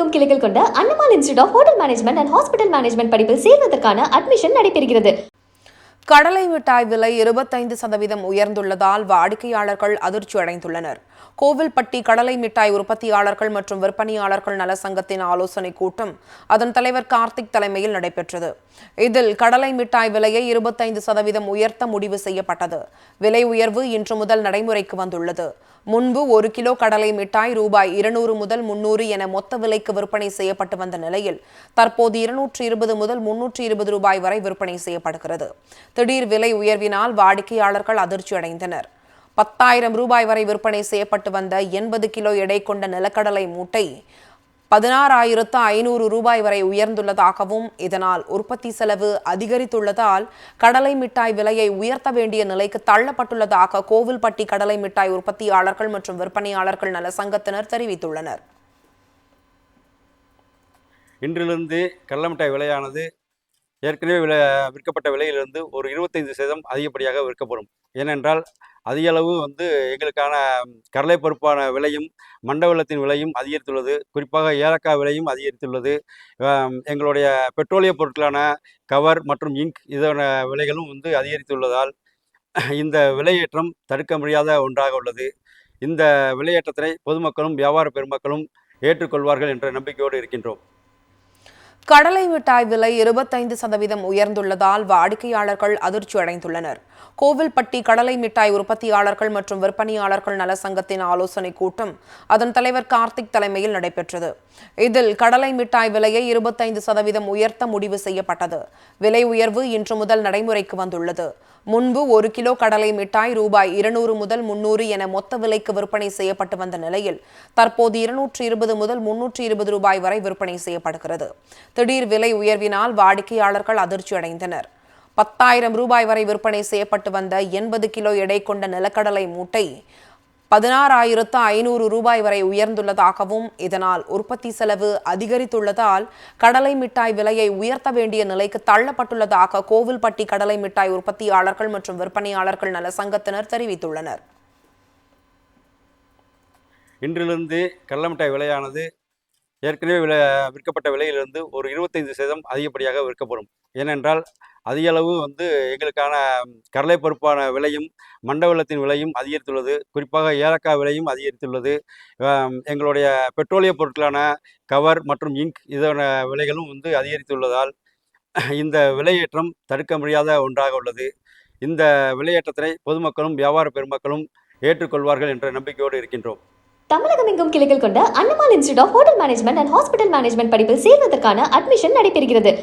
தமிழகமெங்கும் கிளைகள் கொண்ட Annamalai institute of hotel management and hospital management படிப்பில் சேர்வதற்கான அட்மிஷன் நடைபெறுகிறது. கடலை மிட்டாய் விலை 25% உயர்ந்துள்ளதால் வாடிக்கையாளர்கள் அதிர்ச்சி அடைந்துள்ளனர். கோவில்பட்டி கடலை மிட்டாய் உற்பத்தியாளர்கள் மற்றும் விற்பனையாளர்கள் நல சங்கத்தின் ஆலோசனைக் கூட்டம் அதன் தலைவர் கார்த்திக் தலைமையில் நடைபெற்றது. இதில் கடலை மிட்டாய் விலையை 25% உயர்த்த முடிவு செய்யப்பட்டது. விலை உயர்வு இன்று முதல் நடைமுறைக்கு வந்துள்ளது. முன்பு 1 கிலோ கடலை மிட்டாய் ரூபாய் 200 முதல் 300 என மொத்த விலைக்கு விற்பனை செய்யப்பட்டு வந்த நிலையில் தற்போது 220 முதல் 320 ரூபாய் வரை விற்பனை செய்யப்படுகிறது. திடீர் விலை உயர்வினால் வாடிக்கையாளர்கள் அதிர்ச்சி அடைந்தனர். 10,000 ரூபாய் வரை விற்பனை செய்யப்பட்டு வந்த 80 கிலோ எடை கொண்ட நிலக்கடலை மூட்டை 16,500 ரூபாய் வரை உயர்ந்துள்ளதாகவும் இதனால் உற்பத்தி செலவு அதிகரித்துள்ளதால் கடலை மிட்டாய் விலையை உயர்த்த வேண்டிய நிலைக்கு தள்ளப்பட்டுள்ளதாக கோவில்பட்டி கடலை மிட்டாய் உற்பத்தியாளர்கள் மற்றும் விற்பனையாளர்கள் நல சங்கத்தினர் தெரிவித்துள்ளனர். இன்றிலிருந்து கடலை மிட்டாய் விலையானது ஏற்கனவே விற்கப்பட்ட விலையிலிருந்து ஒரு 25% அதிகப்படியாக விற்கப்படும். ஏனென்றால் அதிக அளவு எங்களுக்கான கடலை பருப்பான விலையும் மண்ட வெல்லத்தின் விலையும் அதிகரித்துள்ளது. குறிப்பாக ஏலக்காய் விலையும் அதிகரித்துள்ளது. எங்களுடைய பெட்ரோலிய பொருட்களான கவர் மற்றும் இங்க் இதன விலைகளும் அதிகரித்துள்ளதால் இந்த விலையேற்றம் தடுக்க முடியாத ஒன்றாக உள்ளது. இந்த விலையேற்றத்தினை பொதுமக்களும் வியாபார பெருமக்களும் ஏற்றுக்கொள்வார்கள் என்ற நம்பிக்கையோடு இருக்கின்றோம். கடலை மிட்டாய் விலை 25% உயர்ந்துள்ளதால் வாடிக்கையாளர்கள் அதிர்ச்சி அடைந்துள்ளனர். கோவில்பட்டி கடலை மிட்டாய் உற்பத்தியாளர்கள் மற்றும் விற்பனையாளர்கள் நல சங்கத்தின் ஆலோசனைக் கூட்டம் அதன் தலைவர் கார்த்திக் தலைமையில் நடைபெற்றது. இதில் கடலை மிட்டாய் விலையை 25% உயர்த்த முடிவு செய்யப்பட்டது. விலை உயர்வு இன்று முதல் நடைமுறைக்கு வந்துள்ளது. முன்பு 1 கிலோ கடலை மிட்டாய் ரூபாய் 200 முதல் 300 என மொத்த விலைக்கு விற்பனை செய்யப்பட்டு வந்த நிலையில் தற்போது 220 முதல் 320 ரூபாய் வரை விற்பனை செய்யப்படுகிறது. திடீர் விலை உயர்வினால் வாடிக்கையாளர்கள் அதிர்ச்சி அடைந்தனர். 10,000 ரூபாய் வரை விற்பனை செய்யப்பட்டு வந்த 80 கிலோ எடை கொண்ட நிலக்கடலை மூட்டை 16,500 ரூபாய் வரை உயர்ந்துள்ளதாகவும் இதனால் உற்பத்தி செலவு அதிகரித்துள்ளதால் கடலை மிட்டாய் விலையை உயர்த்த வேண்டிய நிலைக்கு தள்ளப்பட்டுள்ளதாக கோவில்பட்டி கடலை மிட்டாய் உற்பத்தியாளர்கள் மற்றும் விற்பனையாளர்கள் நல சங்கத்தினர் தெரிவித்துள்ளனர். இன்றிலிருந்து கடலை மிட்டாய் விலையானது ஏற்கனவே விற்கப்பட்ட விலையிலிருந்து ஒரு 25% அதிகப்படியாக விற்கப்படும். ஏனென்றால் அதிக அளவு எங்களுக்கான கடலை பருப்பான விலையும் மண்ட வெல்லத்தின் விலையும் அதிகரித்துள்ளது. குறிப்பாக ஏலக்காய் விலையும் அதிகரித்துள்ளது. எங்களுடைய பெட்ரோலிய பொருட்களான கவர் மற்றும் இங்க் இதன விலைகளும் அதிகரித்துள்ளதால் இந்த விலையேற்றம் தடுக்க முடியாத ஒன்றாக உள்ளது. இந்த விலையேற்றத்தினை பொதுமக்களும் வியாபார பெருமக்களும் ஏற்றுக்கொள்வார்கள் என்ற நம்பிக்கையோடு இருக்கின்றோம். தமிழகமெங்கும் கிளைகள் கொண்ட Annamalai institute of hotel management and hospital management படிப்பில் சேர்வதற்கான அட்மிஷன் நடைபெறுகிறது.